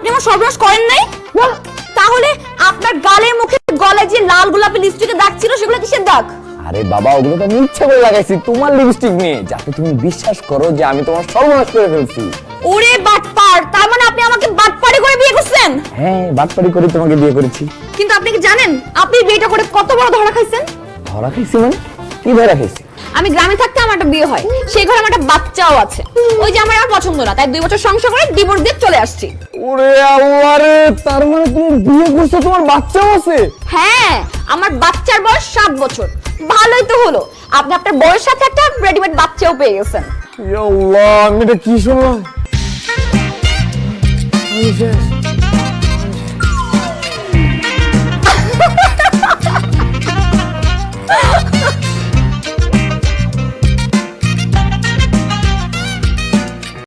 আপনি আমার সর্বনাশ করেন নাই? তাহলে আপনার গালে মুখে গলায় যে লাল গোলাপি লিপস্টিকের দাগ ছিল সেগুলো কিসের দাগ? আরে বাবা, ওগুলো তো আমি ইচ্ছা করে লাগাইছি তোমার লিপস্টিক নিয়ে, যাতে তুমি বিশ্বাস করো যে আমি তোমার সর্বনাশ করে ফেলছি। ওরে বাটপার, তার মানে আপনি আমাকে বাটপারি করে বিয়ে করছেন? হ্যাঁ, বাটপারি করে তোমাকে বিয়ে করেছি। কিন্তু আপনি কি জানেন আপনি বিয়েটা করে কত বড় ধরা খাইছেন? ধরা খাইছি মানে? কি ধরা খাইছি? আমি গ্রামে থাকতে আমার একটা বিয়ে হয়, সেই ঘরে আমার একটা বাচ্চাও আছে। ওই যে আমার আর পছন্দ না, তাই 2 বছর সংসার করে ডিভোর্স দিয়ে চলে আসছি। ওরে আল্লাহ রে, তার মানে তুমি বিয়ে করছো, তোমার বাচ্চাও আছে? হ্যাঁ, আমার বাচ্চার বয়স 7 বছর। ভালোই তো হলো, আপনি আপনার বউয়ের সাথে একটা রেডিমেড বাচ্চাও পেয়ে গেছেন। ইয়া আল্লাহ, আমি এটা কি শুনলাম?